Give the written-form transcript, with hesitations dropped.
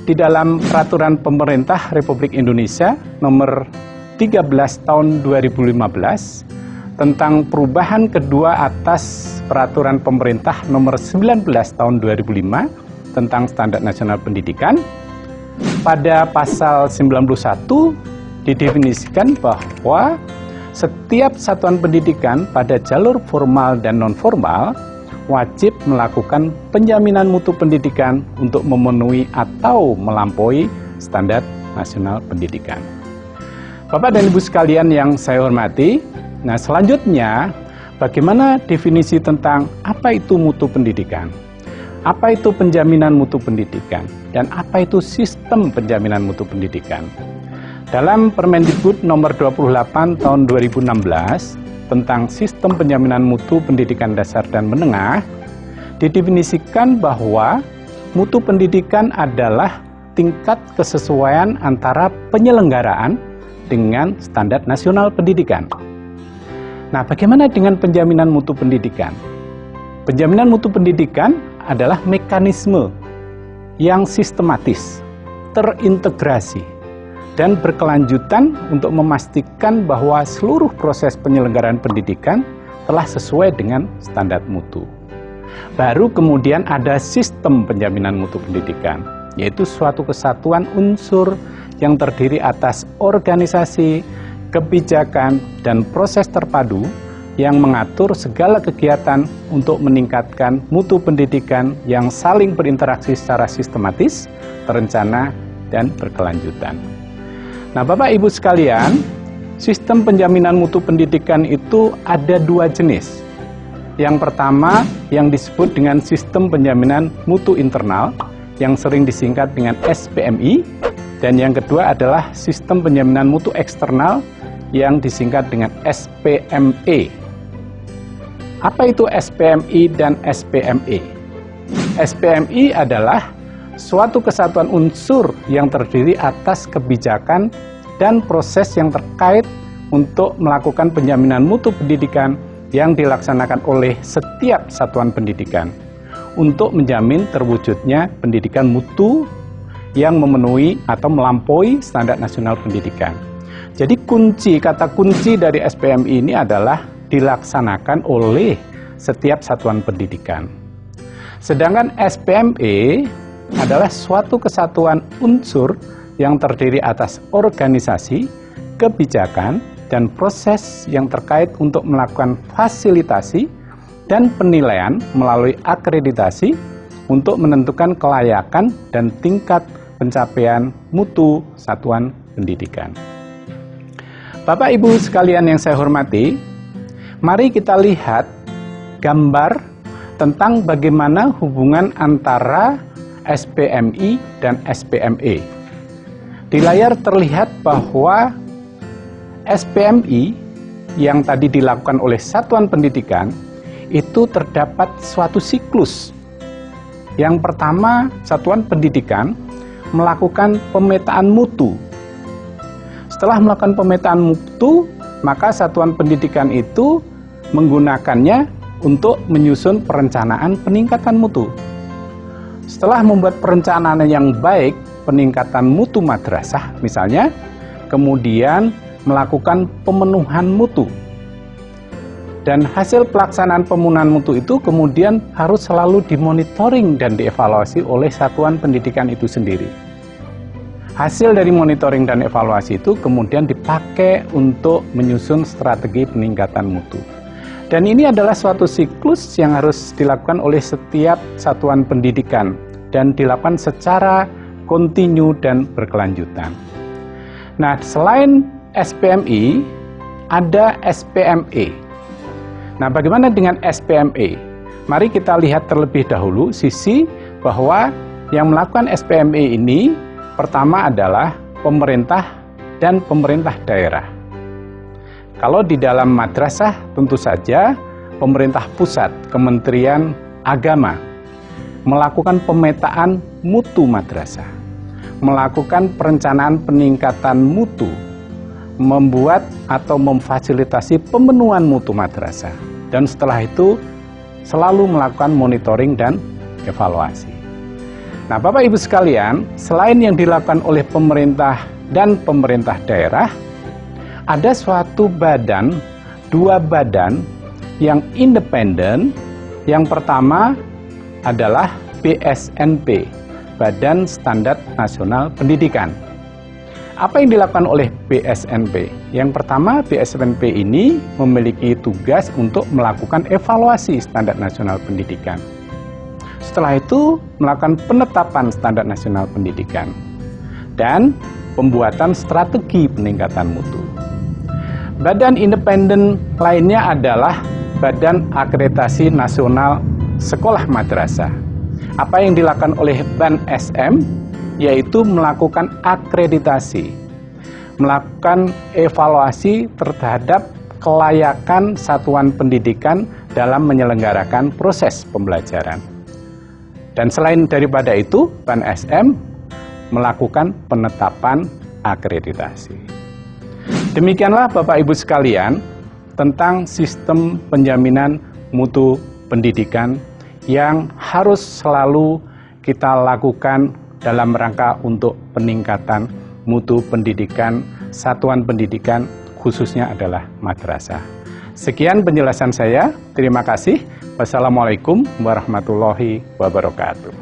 di dalam Peraturan Pemerintah Republik Indonesia nomor 13 tahun 2015 tentang perubahan kedua atas Peraturan Pemerintah nomor 19 tahun 2005 tentang Standar Nasional Pendidikan, pada pasal 91 didefinisikan bahwa setiap satuan pendidikan pada jalur formal dan non-formal wajib melakukan penjaminan mutu pendidikan untuk memenuhi atau melampaui standar nasional pendidikan. Bapak dan Ibu sekalian yang saya hormati, nah selanjutnya bagaimana definisi tentang apa itu mutu pendidikan? Apa itu penjaminan mutu pendidikan? Dan apa itu sistem penjaminan mutu pendidikan? Dalam Permendikbud nomor 28 tahun 2016 tentang sistem penjaminan mutu pendidikan dasar dan menengah, didefinisikan bahwa mutu pendidikan adalah tingkat kesesuaian antara penyelenggaraan dengan standar nasional pendidikan. Nah, bagaimana dengan penjaminan mutu pendidikan? Penjaminan mutu pendidikan adalah mekanisme yang sistematis, terintegrasi, dan berkelanjutan untuk memastikan bahwa seluruh proses penyelenggaraan pendidikan telah sesuai dengan standar mutu. Baru kemudian ada sistem penjaminan mutu pendidikan, yaitu suatu kesatuan unsur yang terdiri atas organisasi, kebijakan, dan proses terpadu yang mengatur segala kegiatan untuk meningkatkan mutu pendidikan yang saling berinteraksi secara sistematis, terencana, dan berkelanjutan. Nah, Bapak Ibu sekalian, sistem penjaminan mutu pendidikan itu ada dua jenis. Yang pertama yang disebut dengan sistem penjaminan mutu internal yang sering disingkat dengan SPMI, dan yang kedua adalah sistem penjaminan mutu eksternal yang disingkat dengan SPME. Apa itu SPMI dan SPME? SPMI adalah suatu kesatuan unsur yang terdiri atas kebijakan dan proses yang terkait untuk melakukan penjaminan mutu pendidikan yang dilaksanakan oleh setiap satuan pendidikan untuk menjamin terwujudnya pendidikan mutu yang memenuhi atau melampaui standar nasional pendidikan. Jadi kata kunci dari SPMI ini adalah dilaksanakan oleh setiap satuan pendidikan. Sedangkan SPME adalah suatu kesatuan unsur yang terdiri atas organisasi, kebijakan, dan proses yang terkait untuk melakukan fasilitasi dan penilaian melalui akreditasi untuk menentukan kelayakan dan tingkat pencapaian mutu satuan pendidikan. Bapak Ibu sekalian yang saya hormati, mari kita lihat gambar tentang bagaimana hubungan antara SPMI dan SPME. Di layar terlihat bahwa SPMI yang tadi dilakukan oleh satuan pendidikan itu terdapat suatu siklus. Yang pertama, satuan pendidikan melakukan pemetaan mutu. Setelah melakukan pemetaan mutu, maka satuan pendidikan itu menggunakannya untuk menyusun perencanaan peningkatan mutu. Setelah membuat perencanaan yang baik, peningkatan mutu madrasah misalnya, kemudian melakukan pemenuhan mutu. Dan hasil pelaksanaan pemenuhan mutu itu kemudian harus selalu dimonitoring dan dievaluasi oleh satuan pendidikan itu sendiri. Hasil dari monitoring dan evaluasi itu kemudian dipakai untuk menyusun strategi peningkatan mutu. Dan ini adalah suatu siklus yang harus dilakukan oleh setiap satuan pendidikan dan dilakukan secara kontinu dan berkelanjutan. Nah, selain SPMI, ada SPME. Nah, bagaimana dengan SPME? Mari kita lihat terlebih dahulu sisi bahwa yang melakukan SPME ini pertama adalah pemerintah dan pemerintah daerah. Kalau di dalam madrasah tentu saja pemerintah pusat, Kementerian Agama melakukan pemetaan mutu madrasah, melakukan perencanaan peningkatan mutu, membuat atau memfasilitasi pemenuhan mutu madrasah, dan setelah itu selalu melakukan monitoring dan evaluasi. Nah, Bapak Ibu sekalian, selain yang dilakukan oleh pemerintah dan pemerintah daerah, ada dua badan yang independen. Yang pertama adalah BSNP, Badan Standar Nasional Pendidikan. Apa yang dilakukan oleh BSNP? Yang pertama, BSNP ini memiliki tugas untuk melakukan evaluasi standar nasional pendidikan. Setelah itu, melakukan penetapan standar nasional pendidikan dan pembuatan strategi peningkatan mutu. Badan independen lainnya adalah Badan Akreditasi Nasional Sekolah Madrasah. Apa yang dilakukan oleh BAN-SM yaitu melakukan akreditasi, melakukan evaluasi terhadap kelayakan satuan pendidikan dalam menyelenggarakan proses pembelajaran. Dan selain daripada itu, BAN-SM melakukan penetapan akreditasi. Demikianlah Bapak Ibu sekalian tentang sistem penjaminan mutu pendidikan yang harus selalu kita lakukan dalam rangka untuk peningkatan mutu pendidikan satuan pendidikan, khususnya adalah madrasah. Sekian penjelasan saya. Terima kasih. Wassalamualaikum warahmatullahi wabarakatuh.